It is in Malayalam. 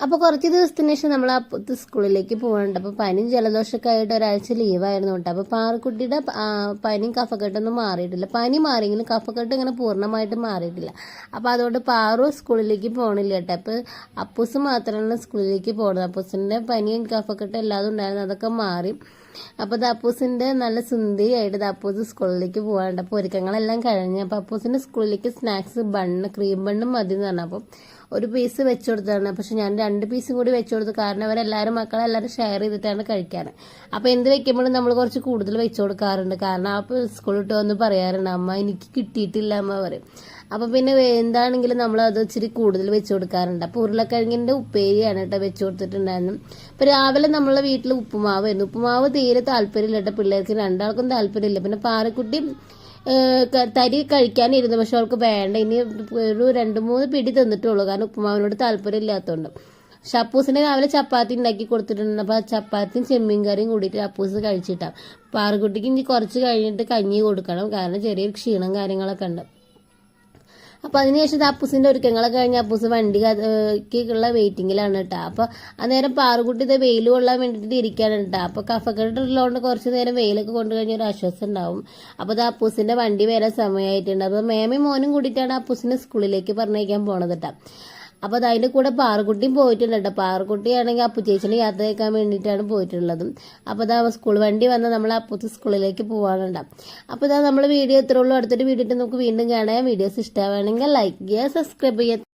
അപ്പോൾ കുറച്ച് ദിവസത്തിന് ശേഷം നമ്മൾ അപ്പുറത്ത് സ്കൂളിലേക്ക് പോകാനുണ്ട്. അപ്പോൾ പനിയും ജലദോഷമൊക്കെ ആയിട്ട് ഒരാഴ്ച ലീവായിരുന്നു കേട്ടോ. അപ്പോൾ പാറക്കുട്ടിയുടെ പനിയും കഫക്കെട്ടൊന്നും മാറിയിട്ടില്ല. പനി മാറിയെങ്കിലും കഫക്കെട്ട് ഇങ്ങനെ പൂർണ്ണമായിട്ട് മാറിയിട്ടില്ല. അപ്പോൾ അതുകൊണ്ട് പാറു സ്കൂളിലേക്ക് പോകണില്ല കേട്ടോ. അപ്പോൾ അപ്പൂസ് മാത്രമാണ് സ്കൂളിലേക്ക് പോകുന്നത്. അപ്പൂസിൻ്റെ പനിയും കഫക്കെട്ടും എല്ലാതും ഉണ്ടായിരുന്നു, അതൊക്കെ മാറി. അപ്പോൾ ദപ്പൂസിൻ്റെ നല്ല സുന്ദരിയായിട്ട് ദപ്പൂസ് സ്കൂളിലേക്ക് പോകാനുണ്ട്. അപ്പോൾ ഒരുക്കങ്ങളെല്ലാം കഴിഞ്ഞ് അപ്പോൾ അപ്പൂസിൻ്റെ സ്കൂളിലേക്ക് സ്നാക്സ് ക്രീം ബണ്ണും മതി എന്ന് പറഞ്ഞു. അപ്പോൾ ഒരു പീസ് വെച്ച് കൊടുത്തതാണ്. പക്ഷെ ഞാൻ 2 പീസും കൂടി വെച്ച് കൊടുത്തു, കാരണം അവരെല്ലാവരും മക്കളെല്ലാവരും ഷെയർ ചെയ്തിട്ടാണ് കഴിക്കാറ്. അപ്പോൾ എന്ത് വെക്കുമ്പോഴും നമ്മൾ കുറച്ച് കൂടുതൽ വെച്ച് കൊടുക്കാറുണ്ട്. കാരണം അപ്പോൾ സ്കൂളിൽ ഇട്ട് വന്ന് പറയാറുണ്ട്, അമ്മ എനിക്ക് കിട്ടിയിട്ടില്ല അമ്മ പറയും. അപ്പോൾ പിന്നെ എന്താണെങ്കിലും നമ്മൾ അത് ഇച്ചിരി കൂടുതൽ വെച്ച് കൊടുക്കാറുണ്ട്. അപ്പോൾ ഉരുളക്കിഴങ്ങിൻ്റെ ഉപ്പേരിയാണ് കേട്ടോ വെച്ച് കൊടുത്തിട്ടുണ്ടായിരുന്നു. അപ്പോൾ രാവിലെ നമ്മളെ വീട്ടിൽ ഉപ്പുമാവായിരുന്നു. ഉപ്പുമാവ് തീരെ താല്പര്യമില്ല കേട്ടോ, പിള്ളേർക്ക് രണ്ടാൾക്കും താല്പര്യമില്ല. പിന്നെ പാറക്കുട്ടി തരി കഴിക്കാനിരുന്നു, പക്ഷെ അവൾക്ക് വേണ്ട, ഇനി ഒരു 2-3 പിടി തന്നിട്ടുള്ളൂ, കാരണം ഉപ്പുമാവിനോട് താല്പര്യം ഇല്ലാത്തതുകൊണ്ട്. പക്ഷെ അപ്പൂസിനെ രാവിലെ ചപ്പാത്തി ഉണ്ടാക്കി കൊടുത്തിട്ടുണ്ട്. അപ്പോൾ ചപ്പാത്തിയും ചെമ്മീൻ കറിയും കൂടിയിട്ട് അപ്പൂസ് കഴിച്ചിട്ടാണ്. പാറക്കുട്ടിക്ക് ഇനി കുറച്ച് കഴിഞ്ഞിട്ട് കഞ്ഞി കൊടുക്കണം, കാരണം ചെറിയൊരു ക്ഷീണം കാര്യങ്ങളൊക്കെ ഉണ്ട്. അപ്പോൾ അതിനുശേഷം അപ്പൂസിൻ്റെ ഒരുക്കങ്ങളൊക്കെ കഴിഞ്ഞ് അപ്പൂസ് വണ്ടിക്കുള്ള വെയിറ്റിങ്ങിലാണ് കേട്ടോ. അപ്പോൾ അന്നേരം പാറുകുട്ടി ഇത് വെയിൽ കൊള്ളാൻ വേണ്ടിയിട്ട് ഇരിക്കാനാണ് കേട്ടോ. അപ്പോൾ കഫക്കെട്ടുള്ളതുകൊണ്ട് കുറച്ച് നേരം വെയിലൊക്കെ കൊണ്ടു കഴിഞ്ഞാൽ ഒരു ആശ്വാസം ഉണ്ടാവും. അപ്പോൾ അത് അപ്പൂസിൻ്റെ വണ്ടി വരാൻ സമയമായിട്ടുണ്ട്. അപ്പോൾ മേമയും മോനും കൂടിയിട്ടാണ് അപ്പൂസിനെ സ്കൂളിലേക്ക് പറഞ്ഞയക്കാൻ പോണത് കേട്ടോ. അപ്പോൾ അത് അതിൻ്റെ കൂടെ പാറക്കുട്ടിയും പോയിട്ടുണ്ട് കേട്ടോ. പാറക്കുട്ടിയാണെങ്കിൽ അപ്പു ചേച്ചിനെ യാത്ര അയക്കാൻ വേണ്ടിയിട്ടാണ് പോയിട്ടുള്ളത്. അപ്പോൾ ഇതാ സ്കൂൾ വണ്ടി വന്ന് നമ്മൾ അപ്പുറത്ത് സ്കൂളിലേക്ക് പോകാനുണ്ടാവും. അപ്പോൾ ഇതാ നമ്മൾ വീഡിയോ ഇത്രയുള്ളൂ. അടുത്തൊരു വീഡിയോ നമുക്ക് വീണ്ടും കാണാം. വീഡിയോസ് ഇഷ്ടമാണെങ്കിൽ ലൈക്ക് ചെയ്യുക, സബ്സ്ക്രൈബ് ചെയ്യുക.